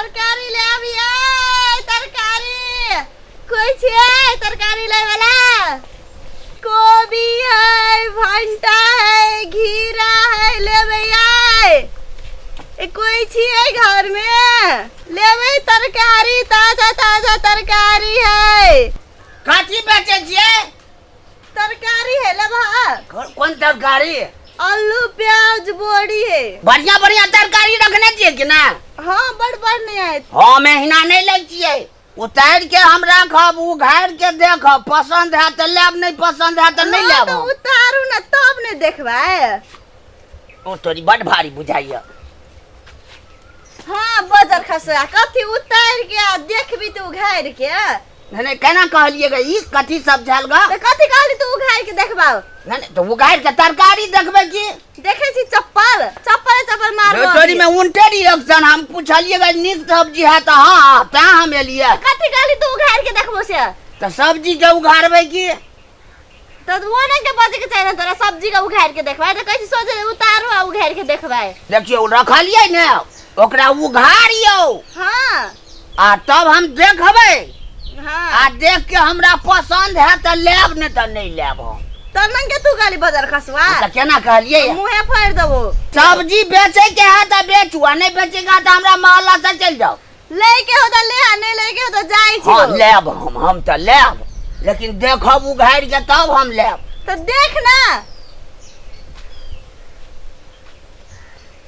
तरकारी ले आबिए तरकारी कोई छे तरकारी ले वाला गोभी है भंटा है घीरा है लेबे ए कोई छे घर में लेबे तरकारी ताजा ताजा तरकारी है काची बेचे छिए तरकारी है लेबा कौन तरकारी आलू प्याज बोड़ी है बढ़िया बढ़िया तरकारी रखने छिए कि ना हाँ बड़ नहीं आए हाँ महीना नहीं ले छिए उतार के हम रखब उघार के देखब पसंद है तो लेब नहीं पसंद है तो नहीं लेब तो उतारू ना तब ने देखबा ओ तोरी बड़ भारी बुझाइया हाँ बाजार खसरा कथी उतार के देखबी तू उघार के नहीं केना कहलिएगा ई कथी सब झल ग तो कथी कहली तू उघार के देखबाओ नहीं तो उघार के तरकारी देखबे की देखे छी चप्पल चप्पल चप्पल मारबो तोरी में उल्टे रिएक्शन हम पूछलिएगा नीक सब्जी है तो हां ता हम एलिए कथी कहली तू उघार के देखबो से तो सब्जी के उघारबे की तो वो नहीं के बजे के चाहिए तोरा सब्जी का उघार के देखबा तो कैसे सोचे उतारो आ उघार के देखबा देखियो रखलिए ने ओकरा उघारियो हां आ तब हम देखबे हां आ देख के हमरा पसंद है तो लेब ने तो नहीं लेब तो नंग के तू गाली बाजार खसवा तो केना कहलिए मुंहे फाड़ देबो सब्जी बेचे के है तो बेचू आ नहीं बेचेगा तो हमरा मोहल्ला से चल जाओ लेके हो तो ले आ नहीं लेके हो तो जाई छी हां लेब हम तो लेब लेकिन देखब उघार के तब हम लेब तो देख ना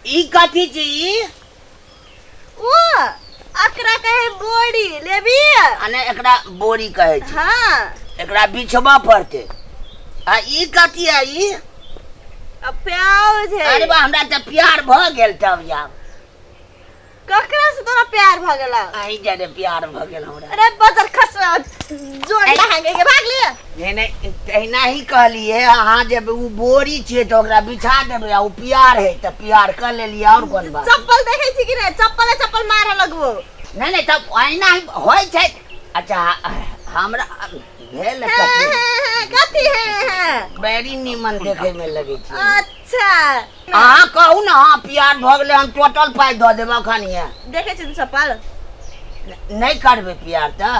ई कथी छी ओ अकरा कहे बोड़ी लेबी अने एकरा बोरी कहे छी हां एकरा बिछवा पड़ते आ ई कथी है ई अब प्याज है अरे बा हमरा त प्यार भ गेल तब यार ककरा से तोरा प्यार भ गेला आई जाने प्यार भ गेल हमरा अरे बजर खस जोड़ लहांगे के भाग ले नहीं तहिना ही कहलिए अहाँ जब उ बोरी छे तो ओकरा बिछा देबे आ उ प्यार है त प्यार कर लेलिए और कोन बात चप्पल देखे छी कि नहीं चप्पल मारे लगबो नहीं तब आईना होय छै अच्छा हमरा भेल कथी है बड़ी नीमन देखे में लगे छै अच्छा अहाँ कहू ना हाँ प्यार भ गेले हम टोटल पाई द देब अखन ये देखे छी चप्पल नहीं करबे प्यार त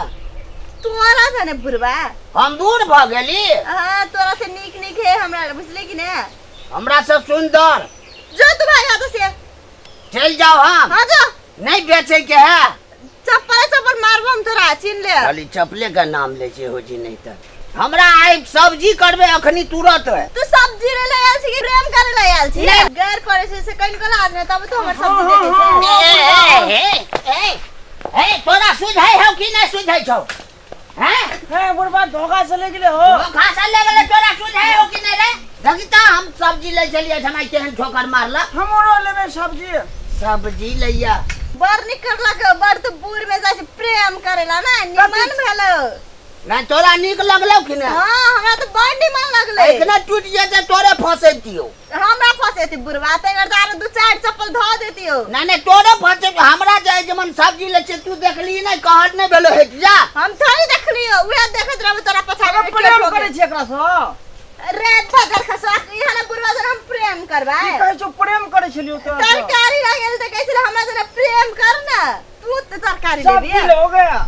तोरा से ने बुरबा हम दूर भ गेली हां तोरा से नीक है हमरा बुझले कि ने हमरा से सुंदर जो तू भाई हाथ से चल जाओ हम हां जो नहीं बेचे के है चप्पल मारबो हम तोरा छीन ले खाली चप्पले का नाम ले छे हो जी नहीं त हमरा आई सब्जी करबे अखनी तुरंत है तू सब्जी ले आयल छी कि प्रेम करे ले आयल छी गैर करे से कहीं को लाज नहीं तब तो हमर सब्जी देखे ए तोरा सुझाई हो कि नहीं सुझाई छौ हैं बुढ़बा धोखा से ले गेले हो धोखा से ले गेले तोरा सुझाई हो कि नहीं रे देखता हम सब्जी ले चलिए हमरा केहन ठोकर मारला हमरो लेबे सब्जी लैया बर निकलला के बर तो बूर में जाय प्रेम करेला ना निमन भेलो ना तोरा निक लगलौ कि ना हां हमरा तो बड़ निमन लगले इतना टूट जेते तोरे फसेतियो हमरा फसेती बुरवा ते अगर तार दो चार चप्पल ध देतियो ना तोरे फसे हमरा जाय जमन सब्जी ले छे तू देखली नहीं कहत नहीं भेलो हट जा हम थोड़ी देखलियो उहे देखत रहब तोरा पछा प्रेम करे छी एकरा से रे बगर खसवा इहाने बुरवा से हम प्रेम करबा की कहै छौ प्रेम करे छलियो तो तरकारी रह गेल त कहै छले हमरा जरा प्रेम कर ना तू त तरकारी लेबी सब हो गया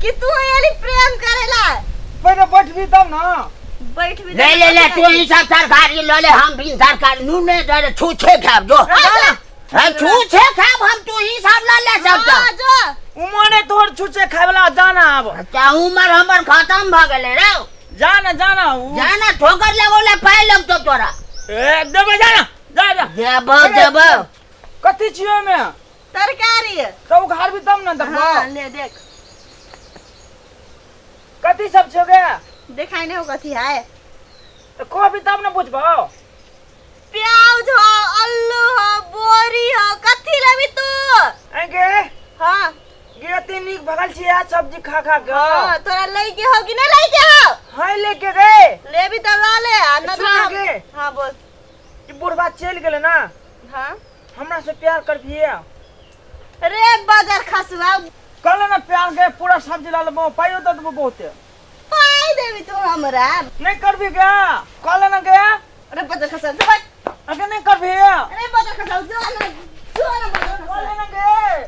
कि तू एली प्रेम करेला पहले बैठबी तब ना बैठ भी ले तू ही सब तरकारी ले हम भी तरकारी नू ने दे छूछे खाब जो है छूछे खाब हम तू ही सब ले सब जो उमने तोहर छूछे खाय वाला जाना अब क्या उमर हमर खत्म भ गेले रे जाना ठोकर लगोले पाए लग तो तोरा ए देबे जाना देब कथि छियो में तरकारी तो घर भी तब ना देखो हां ले देख कथि सब छो गया देखाई नहीं हो कथि है तो को भी तब ना बुझबो प्याज हो आलू हो बोरी हो कथि लेबी तू आगे हां ये तीन नीक भगल छी आ सब्जी खा के हां तोरा लई के हो कि नहीं लई के हो हां लेके गए लेबी त ला ले आ न तो हां बोल कि बुढ़वा चल गेले ना हां हमरा से प्यार करबिए रे बाजार खसवा कल ना प्यार के पूरा सब्जी ला लेबो पाइयो त देबो बहुते पाई देबी तू हमरा नहीं करबी क्या कल ना गया अरे बाजार खसवा अगर नहीं करबी अरे बाजार खसवा जो ना कल ना गए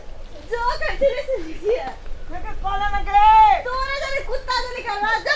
धीरे से लीजिए। के कॉल ना के तूने जब कुत्ता जल्दी कर रहा जा